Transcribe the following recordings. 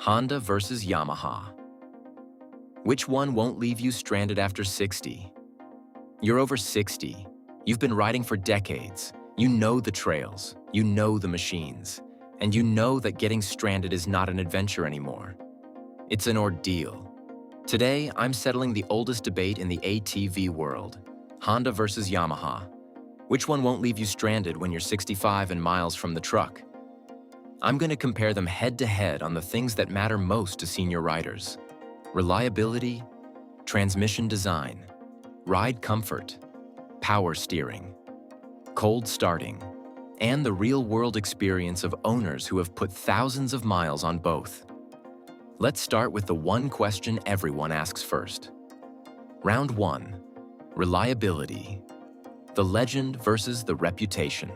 Honda versus Yamaha. Which one won't leave you stranded after 60? You're over 60. You've been riding for decades. You know the trails, you know the machines, and you know that getting stranded is not an adventure anymore. It's an ordeal. Today, I'm settling the oldest debate in the ATV world, Honda versus Yamaha. Which one won't leave you stranded when you're 65 and miles from the truck? I'm going to compare them head-to-head on the things that matter most to senior riders: reliability, transmission design, ride comfort, power steering, cold starting, and the real-world experience of owners who have put thousands of miles on both. Let's start with the one question everyone asks first. Round 1. Reliability. The legend versus the reputation.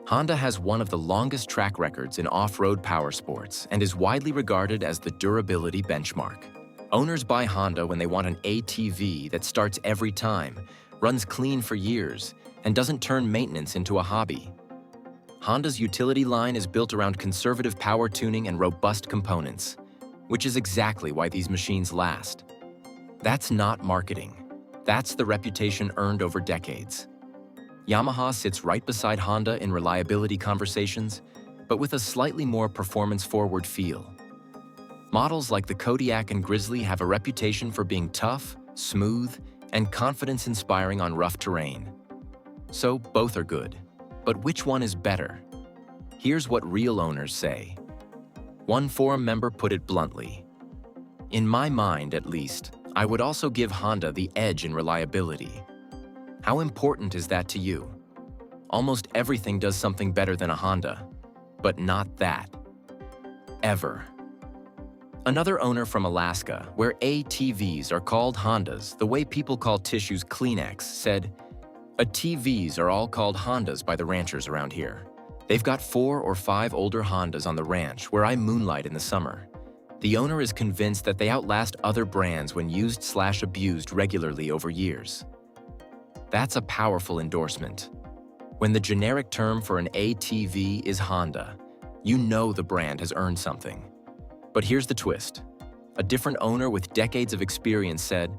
Honda has one of the longest track records in off-road power sports and is widely regarded as the durability benchmark. Owners buy Honda when they want an ATV that starts every time, runs clean for years, and doesn't turn maintenance into a hobby. Honda's utility line is built around conservative power tuning and robust components, which is exactly why these machines last. That's not marketing. That's the reputation earned over decades. Yamaha sits right beside Honda in reliability conversations, but with a slightly more performance-forward feel. Models like the Kodiak and Grizzly have a reputation for being tough, smooth, and confidence-inspiring on rough terrain. So both are good. But which one is better? Here's what real owners say. One forum member put it bluntly: "In my mind, at least, I would also give Honda the edge in reliability." How important is that to you? Almost everything does something better than a Honda, but not that. Ever. Another owner from Alaska, where ATVs are called Hondas the way people call tissues Kleenex, said, "ATVs are all called Hondas by the ranchers around here. They've got 4 or 5 older Hondas on the ranch where I moonlight in the summer. The owner is convinced that they outlast other brands when used/abused regularly over years." That's a powerful endorsement. When the generic term for an ATV is Honda, you know the brand has earned something. But here's the twist. A different owner with decades of experience said,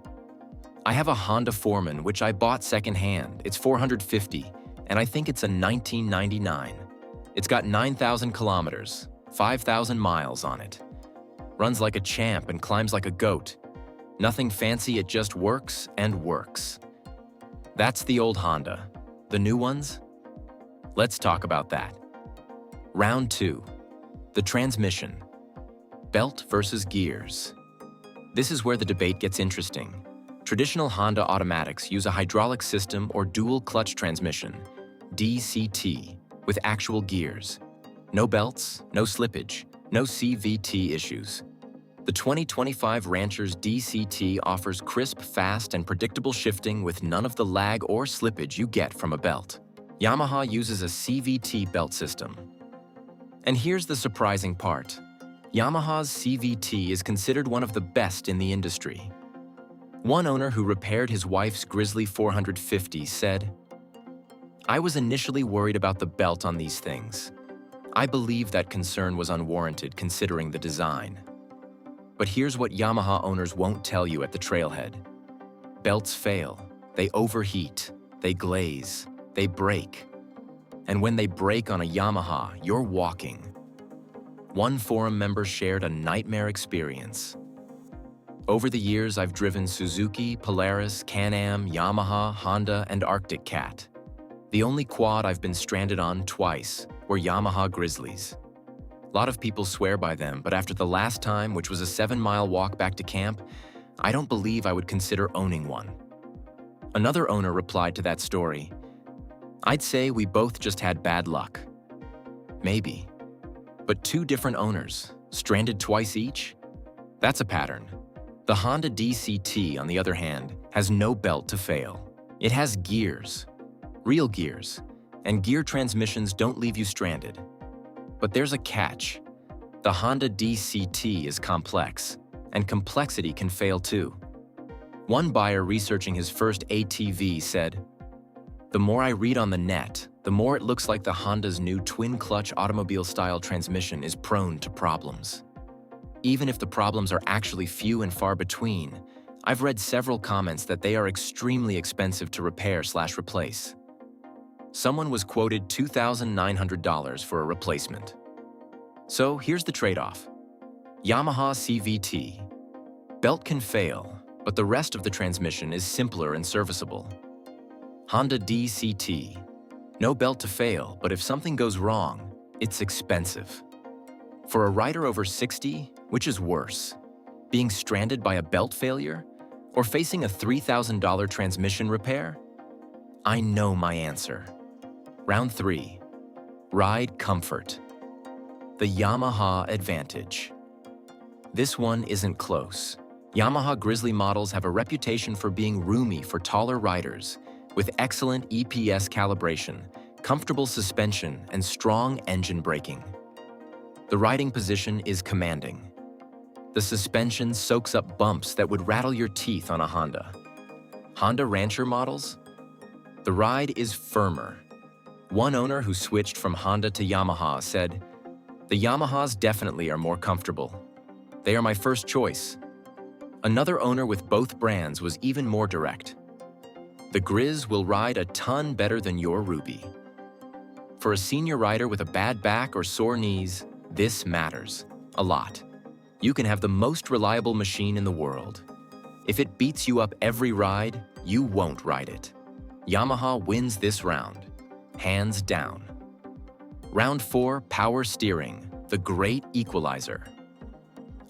"I have a Honda Foreman which I bought secondhand. It's $450, and I think it's a 1999. It's got 9,000 kilometers, 5,000 miles on it. Runs like a champ and climbs like a goat. Nothing fancy, it just works and works." That's the old Honda. The new ones? Let's talk about that. Round 2. The transmission. Belt versus gears. This is where the debate gets interesting. Traditional Honda automatics use a hydraulic system or dual clutch transmission, DCT, with actual gears. No belts, no slippage, no CVT issues. The 2025 Rancher's DCT offers crisp, fast, and predictable shifting with none of the lag or slippage you get from a belt. Yamaha uses a CVT belt system. And here's the surprising part. Yamaha's CVT is considered one of the best in the industry. One owner who repaired his wife's Grizzly 450 said, "I was initially worried about the belt on these things. I believe that concern was unwarranted considering the design." But here's what Yamaha owners won't tell you at the trailhead. Belts fail, they overheat, they glaze, they break. And when they break on a Yamaha, you're walking. One forum member shared a nightmare experience. "Over the years, I've driven Suzuki, Polaris, Can-Am, Yamaha, Honda, and Arctic Cat. The only quad I've been stranded on twice were Yamaha Grizzlies. A lot of people swear by them, but after the last time, which was a 7-mile walk back to camp, I don't believe I would consider owning one." Another owner replied to that story, "I'd say we both just had bad luck." Maybe. But 2 different owners, stranded twice each? That's a pattern. The Honda DCT, on the other hand, has no belt to fail. It has gears, real gears, and gear transmissions don't leave you stranded. But there's a catch. The Honda DCT is complex, and complexity can fail too. One buyer researching his first ATV said, "The more I read on the net, the more it looks like the Honda's new twin-clutch automobile-style transmission is prone to problems." Even if the problems are actually few and far between, I've read several comments that they are extremely expensive to repair/replace. Someone was quoted $2,900 for a replacement. So here's the trade-off. Yamaha CVT. Belt can fail, but the rest of the transmission is simpler and serviceable. Honda DCT. No belt to fail, but if something goes wrong, it's expensive. For a rider over 60, which is worse? Being stranded by a belt failure? Or facing a $3,000 transmission repair? I know my answer. Round 3. Ride comfort. The Yamaha Advantage. This one isn't close. Yamaha Grizzly models have a reputation for being roomy for taller riders, with excellent EPS calibration, comfortable suspension, and strong engine braking. The riding position is commanding. The suspension soaks up bumps that would rattle your teeth on a Honda. Honda Rancher models? The ride is firmer. One owner who switched from Honda to Yamaha said, "The Yamahas definitely are more comfortable. They are my first choice." Another owner with both brands was even more direct. "The Grizz will ride a ton better than your Ruby." For a senior rider with a bad back or sore knees, this matters a lot. You can have the most reliable machine in the world. If it beats you up every ride, you won't ride it. Yamaha wins this round, hands down. Round 4, power steering, the great equalizer.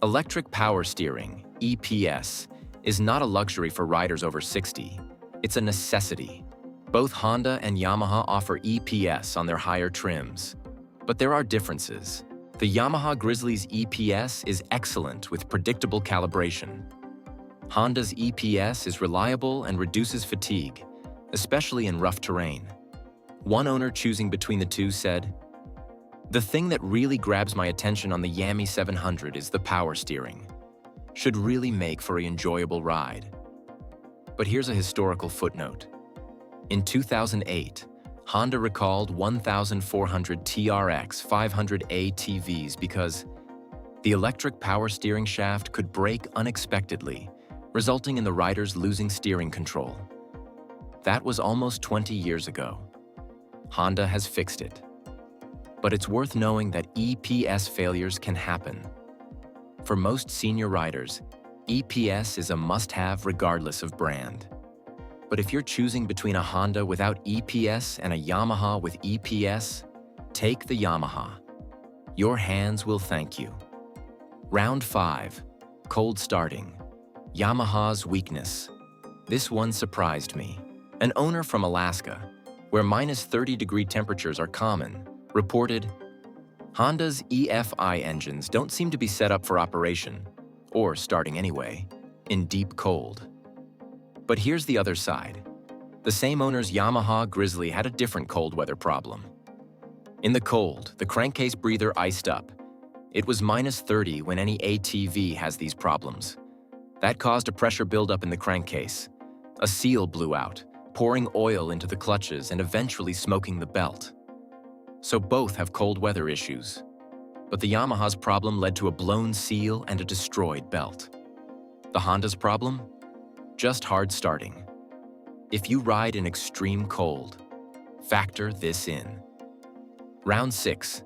Electric power steering, EPS, is not a luxury for riders over 60. It's a necessity. Both Honda and Yamaha offer EPS on their higher trims. But there are differences. The Yamaha Grizzly's EPS is excellent with predictable calibration. Honda's EPS is reliable and reduces fatigue, especially in rough terrain. One owner choosing between the two said, "The thing that really grabs my attention on the Yami 700 is the power steering. Should really make for an enjoyable ride." But here's a historical footnote. In 2008, Honda recalled 1,400 TRX 500 ATVs because the electric power steering shaft could break unexpectedly, resulting in the riders losing steering control. That was almost 20 years ago. Honda has fixed it. But it's worth knowing that EPS failures can happen. For most senior riders, EPS is a must-have regardless of brand. But if you're choosing between a Honda without EPS and a Yamaha with EPS, take the Yamaha. Your hands will thank you. Round 5, cold starting. Yamaha's weakness. This one surprised me. An owner from Alaska, where minus 30-degree temperatures are common, reported, "Honda's EFI engines don't seem to be set up for operation, or starting anyway, in deep cold." But here's the other side. The same owner's Yamaha Grizzly had a different cold weather problem. In the cold, the crankcase breather iced up. It was minus 30 when any ATV has these problems. That caused a pressure buildup in the crankcase. A seal blew out, pouring oil into the clutches and eventually smoking the belt. So both have cold weather issues. But the Yamaha's problem led to a blown seal and a destroyed belt. The Honda's problem? Just hard starting. If you ride in extreme cold, factor this in. Round 6,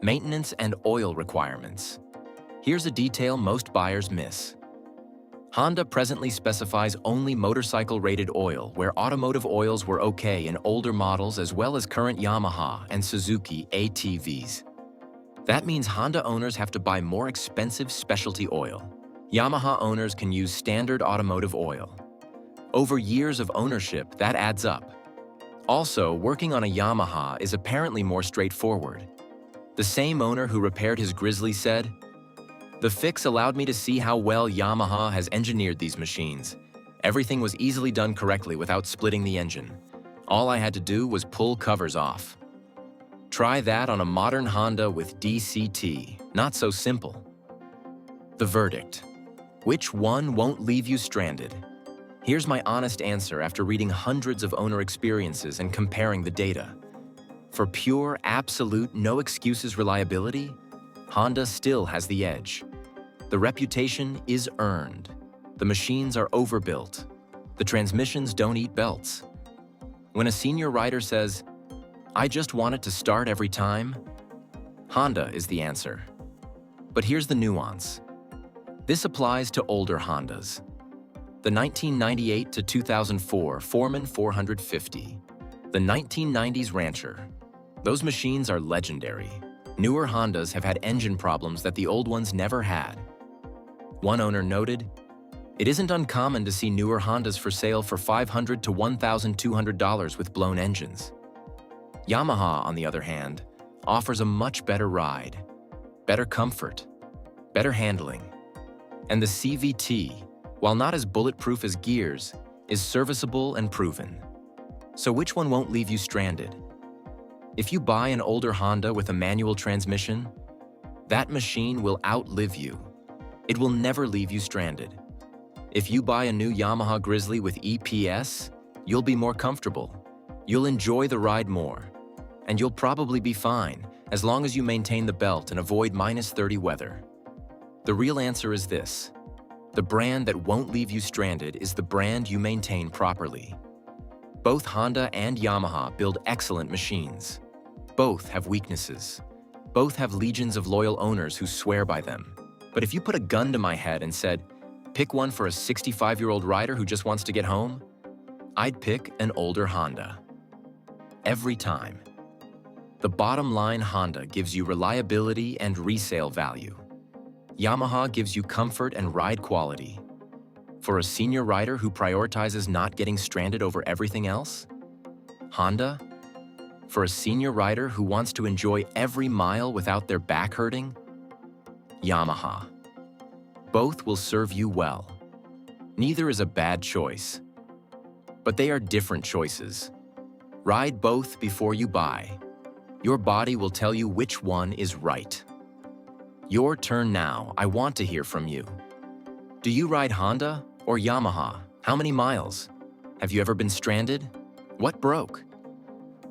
maintenance and oil requirements. Here's a detail most buyers miss. Honda presently specifies only motorcycle-rated oil, where automotive oils were okay in older models as well as current Yamaha and Suzuki ATVs. That means Honda owners have to buy more expensive specialty oil. Yamaha owners can use standard automotive oil. Over years of ownership, that adds up. Also, working on a Yamaha is apparently more straightforward. The same owner who repaired his Grizzly said, "The fix allowed me to see how well Yamaha has engineered these machines. Everything was easily done correctly without splitting the engine. All I had to do was pull covers off." Try that on a modern Honda with DCT. Not so simple. The verdict. Which one won't leave you stranded? Here's my honest answer after reading hundreds of owner experiences and comparing the data. For pure, absolute, no excuses reliability, Honda still has the edge. The reputation is earned. The machines are overbuilt. The transmissions don't eat belts. When a senior rider says, "I just want it to start every time," Honda is the answer. But here's the nuance. This applies to older Hondas. The 1998 to 2004 Foreman 450, the 1990s Rancher. Those machines are legendary. Newer Hondas have had engine problems that the old ones never had. One owner noted, "It isn't uncommon to see newer Hondas for sale for $500 to $1,200 with blown engines." Yamaha, on the other hand, offers a much better ride, better comfort, better handling. And the CVT, while not as bulletproof as gears, is serviceable and proven. So which one won't leave you stranded? If you buy an older Honda with a manual transmission, that machine will outlive you. It will never leave you stranded. If you buy a new Yamaha Grizzly with EPS, you'll be more comfortable. You'll enjoy the ride more. And you'll probably be fine, as long as you maintain the belt and avoid -30 weather. The real answer is this. The brand that won't leave you stranded is the brand you maintain properly. Both Honda and Yamaha build excellent machines. Both have weaknesses. Both have legions of loyal owners who swear by them. But if you put a gun to my head and said, "Pick one for a 65-year-old rider who just wants to get home," I'd pick an older Honda. Every time. The bottom line, Honda gives you reliability and resale value. Yamaha gives you comfort and ride quality. For a senior rider who prioritizes not getting stranded over everything else, Honda. For a senior rider who wants to enjoy every mile without their back hurting, Yamaha. Both will serve you well. Neither is a bad choice. But they are different choices. Ride both before you buy. Your body will tell you which one is right. Your turn now. I want to hear from you. Do you ride Honda or Yamaha? How many miles? Have you ever been stranded? What broke?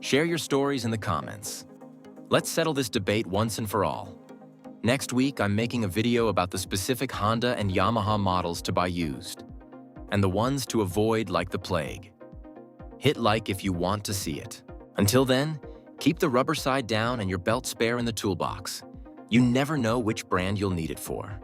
Share your stories in the comments. Let's settle this debate once and for all. Next week, I'm making a video about the specific Honda and Yamaha models to buy used, and the ones to avoid like the plague. Hit like if you want to see it. Until then, keep the rubber side down and your belt spare in the toolbox. You never know which brand you'll need it for.